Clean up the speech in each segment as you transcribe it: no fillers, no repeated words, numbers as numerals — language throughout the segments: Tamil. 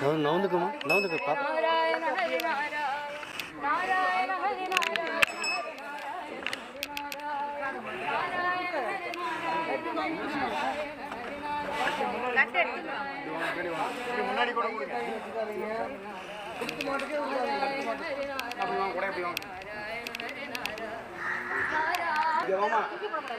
நவுந்துக்குமா நவுந்துக்கு பாப்பா நாராயண ஹரி நாராயண நாராயண ஹரி நாராயண நாராயண ஹரி நாராயண முன்னாடி கூட கொடுங்க இங்க வாமா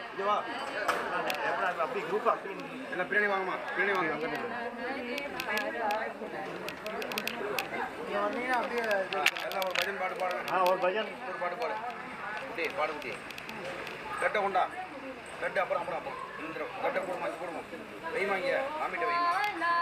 இங்க வா அப்படி குரூப்பா எல்லாம் பிரியாணி வாங்கம்மா பிரியாணி வாங்க அப்படியே எல்லாம் ஒரு பஜன் பாட்டு பாடுங்க ஒரு பஜன் ஒரு பாட்டு பாடு குட்டி பாடு குட்டி கட்டை கொண்டா கட்டு அப்புறம் அப்புறம் அப்புறம் இந்த கட்டை போடுமா இங்கே போடுமா வைமா இங்கே மாமிட்ட வைமா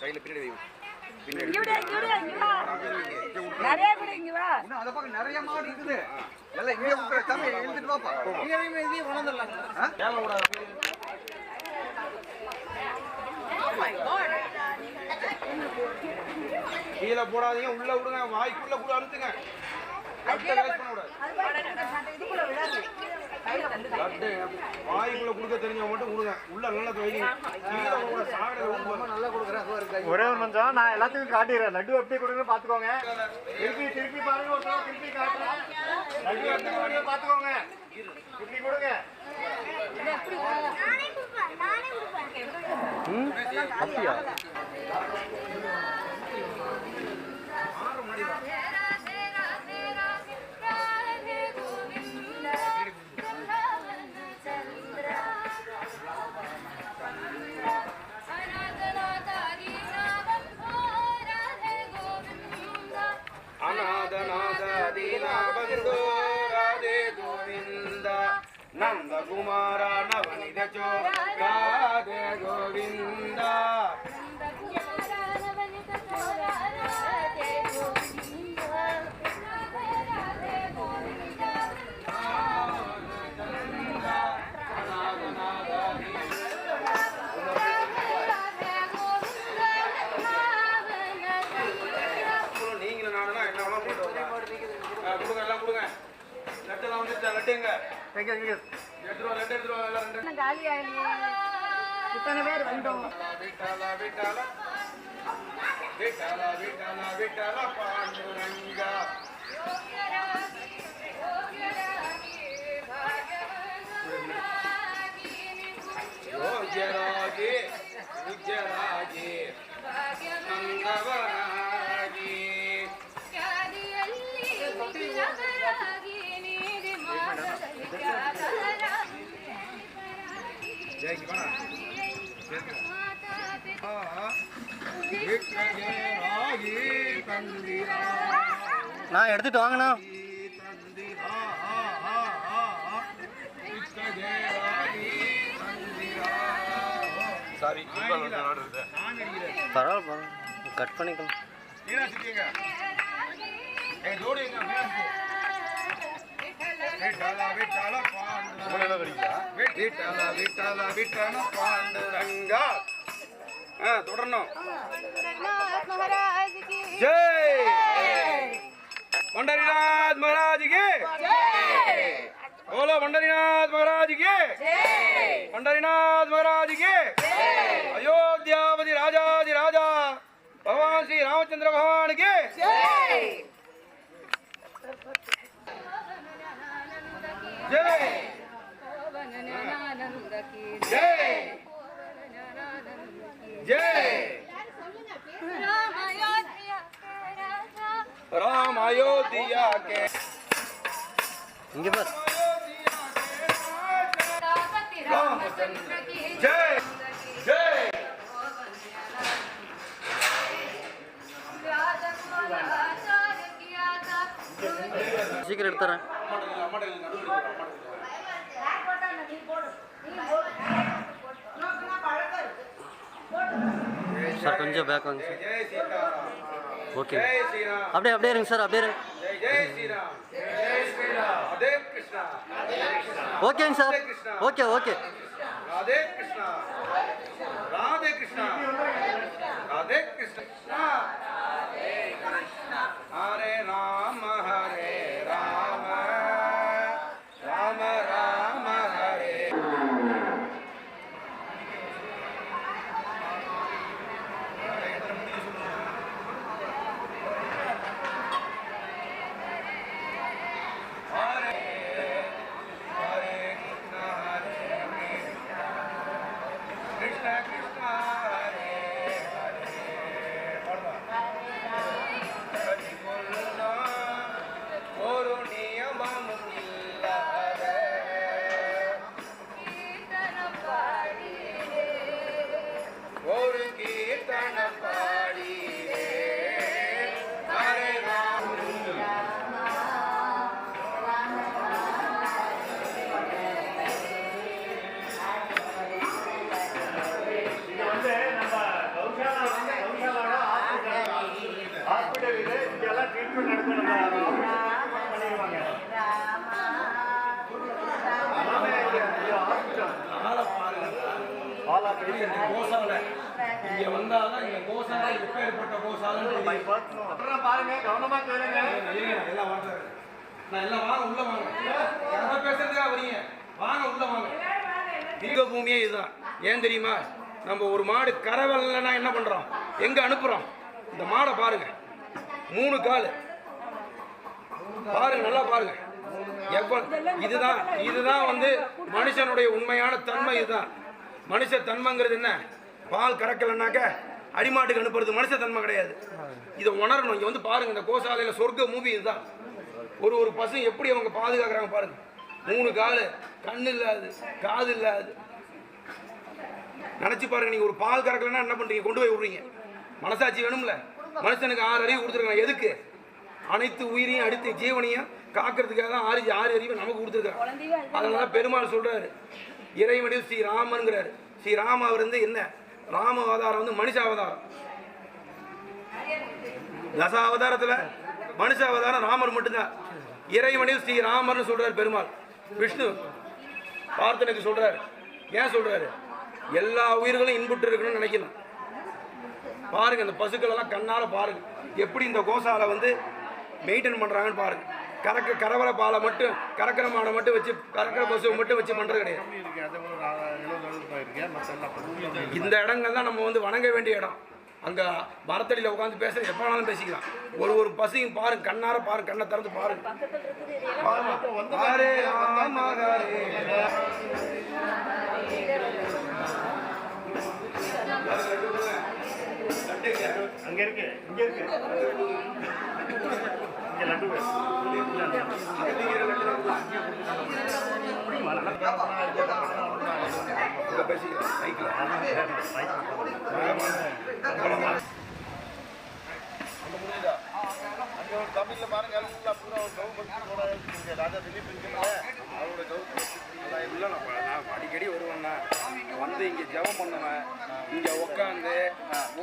கையில் பின்னாடி வைங்க பின்னாடி அந்த பக்கம் நிறைய மாடு இருக்குது எல்லாம் இங்கே உட்கார தம்பி எழுதிட்டு வாப்பா இதையும் கொண்டாந்துடலாம் ஏன் விடாது கீழே போடாதீங்க உள்ள விடுங்க வாய்க்குள்ள கூட அழுத்துங்க வாய்க்குள்ள கொடுக்க தெரிஞ்சவங்க மட்டும் விடுங்க உள்ள நல்லா வைங்க கீழே சாப்பிட நல்லா கொடுக்குறேன் ஒரே ஒரு நிமிஷம் நான் எல்லாத்துக்கும் காட்டிடுறேன் லட்டு எப்படி கொடுக்குன்னு பார்த்துக்கோங்க திருப்பி திருப்பி பாருங்க ஒரு தடவை திருப்பி காட்டுறேன் லட்டு எப்படி கொடுக்குன்னு பார்த்துக்கோங்க இப்படி கொடுங்க அப்படியா ಅನಾಥನಾಥ ದೀನ ಬಂಧೋ ರಾಧೆ ಗೋವಿಂದ ನಂದ ಕುಮಾರ ನವನಿಧ ಚೋ ರಾಧೆ ಗೋವಿಂದ இத்தனை பேர் வந்தோம் ಯೋಗ್ಯರಾಗಿ ಪೂಜ್ಯರಾಗಿ ನಂದವರಾಗಿ நான் எடுத்துட்டு வாங்கண்ணா சாரி பரவாயில்ல கட் பண்ணிக்கலாம் தொடரணும் महाराज की जय पंडरीनाथ महाराज की बोलो पंडरीनाथ महाराज की पंडरीनाथ महाराज की अयोध्यापति राजाधि राजा भगवान श्री रामचंद्र भगवान की जय जय जय राम अयोध्या के இங்கே பார் रामचंद्र की जय जय சார் கொஞ்சம் பேக் வாங்க சார். ஜெய் சீதாராம். ஓகே. ஜெய் ஸ்ரீராம். அப்படியே அப்படியே இருங்க சார், அப்படியே இருங்க. ஜெய் ஸ்ரீராம். ஜெய் ஸ்ரீராம். ராதே கிருஷ்ணா. ஓகேங்க sir. Okay okay. Radhe Krishna. Radhe Krishna. Radhe Krishna. Hare Rama Hare Rama Rama Rama Hare. ஒரு நியமமும் இல்லாத ஒரு கீர்த்தனம் பாடியே ஹரே ராம. இது வந்து நம்ம கௌஷாலாவோட ஹாஸ்பிட்டல் இது. இங்கெல்லாம் ட்ரீட்மெண்ட் நடக்கும். நம்ம பண்ணிடுவாங்க. எல்லாமே இது ஹாஸ்பிட்டல். கோசாலை இங்க வந்தாதான் இந்த கோசாலை எப்பேற்பட்ட கோசாலை பாருங்க, கவனமா கேளுங்க. எல்லாம் வாங்க. நான் எல்லாம் வாங்க, உள்ள வாங்க. யாரோ பேசுறதுக்கா வரீங்க? வாங்க, உள்ள வாங்க. தீர்க்க பூமியே இதுதான். ஏன் தெரியுமா? நம்ம ஒரு மாடு கறவல்லைன்னா என்ன பண்றோம்? எங்க அனுப்புறோம்? இந்த மாடை பாருங்க, 3 கால் பாருங்க, நல்லா பாருங்க. இதுதான் வந்து மனுஷனுடைய உண்மையான தன்மை. இதுதான் மனுஷ தன்மைங்கிறது. என்ன? பால் கறக்கலைன்னாக்க அடிமாட்டுக்கு அனுப்புறது மனுஷ தன்மை கிடையாது. இதை உணரணும். இங்க வந்து பாருங்க, இந்த கோசாலையில சொர்க்க மூவி இதுதான். ஒரு பசு எப்படி அவங்க பாதுகாக்கிறாங்க பாருங்க. 3 கால், கண்ணு இல்லாது, காது இல்லாது. நினைச்சு பாருங்க. நீங்க ஒரு பால் கறக்கலைன்னா என்ன பண்றீங்க? கொண்டு போய் விடுறீங்க. மனசாட்சி வேணும்ல. மனுஷனுக்கு 6 அறிவு கொடுத்துருக்காங்க. எதுக்கு? அனைத்து உயிரையும் அடுத்த ஜீவனையும் காக்கிறதுக்காக தான் 6 அறிவை நமக்கு கொடுத்துருக்காங்க. அதனால பெருமாள் சொல்றாரு, இறைவனில் ஸ்ரீராமன்கிறாரு. ஸ்ரீராம அவர் வந்து என்ன? ராம அவதாரம் வந்து மனுஷ அவதாரம். தச அவதாரத்துல மனுஷ அவதாரம் ராமர் மட்டும்தான். இறைவனில் ஸ்ரீராமர்னு சொல்றாரு பெருமாள். விஷ்ணு பார்த்தனுக்கு சொல்றாரு. ஏன் சொல்றாரு? எல்லா உயிர்களும் இன்புற்று இருக்கணும்னு நினைக்கணும். பாருங்க, இந்த பசுக்கள் எல்லாம் கண்ணால பாருங்க எப்படி இந்த கோசாலை வந்து மெயின்டைன் பண்றாங்கன்னு பாருங்க. கறக்கிற பாலை மட்டும், கறக்கிற மாடை மட்டும் வச்சு, கறக்கிற பசுவை மட்டும் வச்சு பண்றது கிடையாது. இந்த இடங்கள் தான் நம்ம வந்து வணங்க வேண்டிய இடம். அங்க மரத்தடியில் உட்காந்து பேச எப்ப வேணாலும் பேசிக்கலாம். ஒரு பசுயும் பாருங்க, கண்ணார பாருங்க, கண்ணை திறந்து பாருங்க. அங்க இருக்கு, இங்க இருக்கு. இங்க லட்டு தமிழ்ல பாருங்க, ராஜா திலீப் அவரோட நான் அடிக்கடி வருவேன்னா வந்து இங்கே ஜெபம் பண்ணுவேன். இங்கே உட்காந்து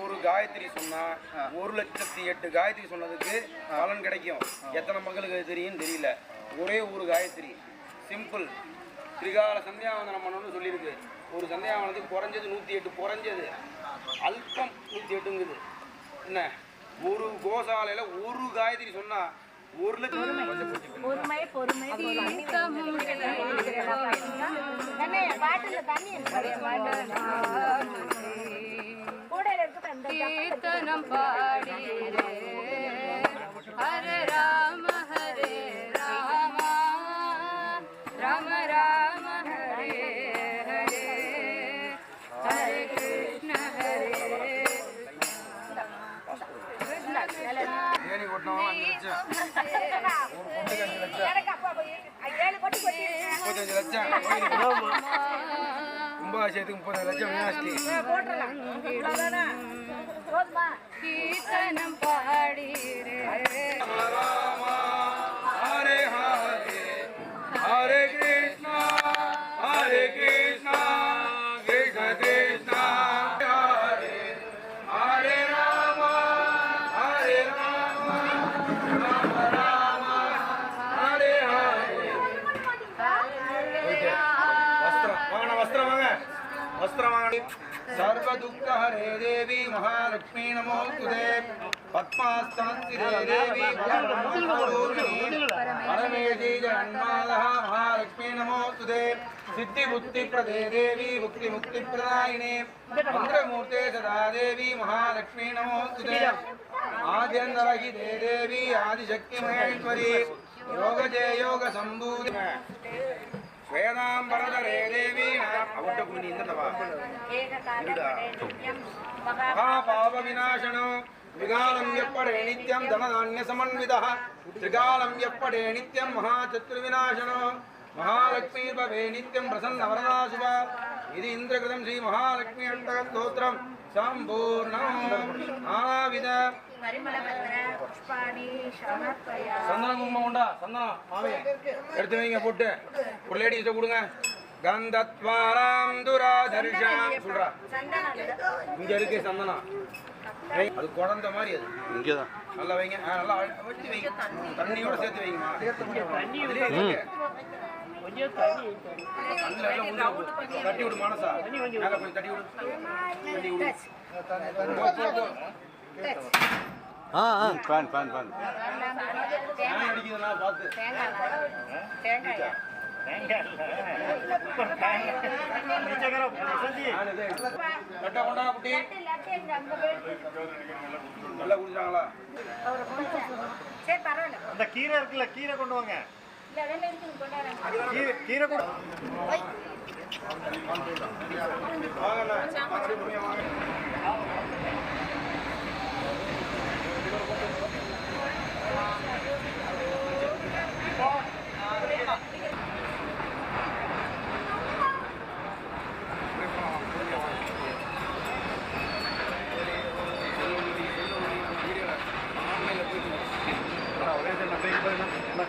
ஒரு காயத்ரி சொன்னால் 1,08,000 காயத்ரி சொன்னதுக்கு பலன் கிடைக்கும். எத்தனை மக்களுக்கு தெரியும்னு தெரியல. ஒரே ஒரு காயத்ரி சிம்பிள் திரிகால சந்தியாவந்தனம் பண்ணணும்னு சொல்லியிருக்கு. ஒரு சந்தியாவனத்துக்கு குறைஞ்சது 108, குறைஞ்சது அல்பம் 108ங்குது. என்ன? ஒரு கோசாலையில் ஒரு காயத்ரி சொன்னால் 1,00,000. பொறுமை பொறுமை கீர்த்தனம் பாடிரே ஹரே ராம ராம ராம ஹரே ஹரே ஹரே கிருஷ்ண ஹரே ஏனி கொட்டணும் 5 லட்சம் 35 லட்சம் கும்பாபிஷேகத்துக்கு 35 லட்சம் வினாஷ்டி. கீர்த்தனம் பாடிரே ஹரே ஹரே ஹரே கிருஷ்ணா கிருஷ்ண கிருஷ்ணா ஹரே ஹரே सर्वदुःखहरे देवी महालक्ष्मी नमोस्तुते पद्मास्तांसिरे देवी परमेशी जगन्मातः महालक्ष्मी नमोस्तुते सिद्धिबुद्धिप्रदे देवी मुक्तिमुक्तिप्रदायिने मंत्रमूर्ते सदा देवी महालक्ष्मी नमोस्तुते आद्यन्तरहिते देवी आदिशक्ति महेश्वरी योगजे योग संभूति वेदांबरधरे देवी महापाप विनाशनो त्रिकालं यप्पडे नित्यं धनधान्य समन्वितः त्रिकालं यप्पडे नित्यं महाचतुर्विनाशनो महालक्ष्मी भवे नित्यं प्रसन्नवरदा शुभा इति इन्द्रकृतं श्री महालक्ष्मी अष्टकस्तोत्रं सम्पूर्णम् आविद சந்தன குங்குமம் உண்டா சந்தனம் மாமே எடுத்து வைங்க போட்டு ஒரு லேடிஸ்ட கொடுங்க கந்தத்வாராம் துராதர்ஷாம் சொல்றா இங்க இருக்கு சந்தனம் அது குழந்தை மாதிரி அது இங்கதான் நல்லா வைங்க நல்லா வச்சு வைங்க தண்ணியோட சேர்த்து வைங்கம்மா தட்டி விடு மனசா மேல போய் தட்டி விடு தட்டி விடு ஃபேன் அடிக்குதுன்னா பார்த்து லட்டா கொண்டா குட்டி நல்லா குடிச்சாங்களா அந்த கீரை இருக்குல்ல கீரை கொண்டு வாங்க கீரை கொண்டு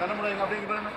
கண்ண முடியும் அப்படிங்க பாருங்க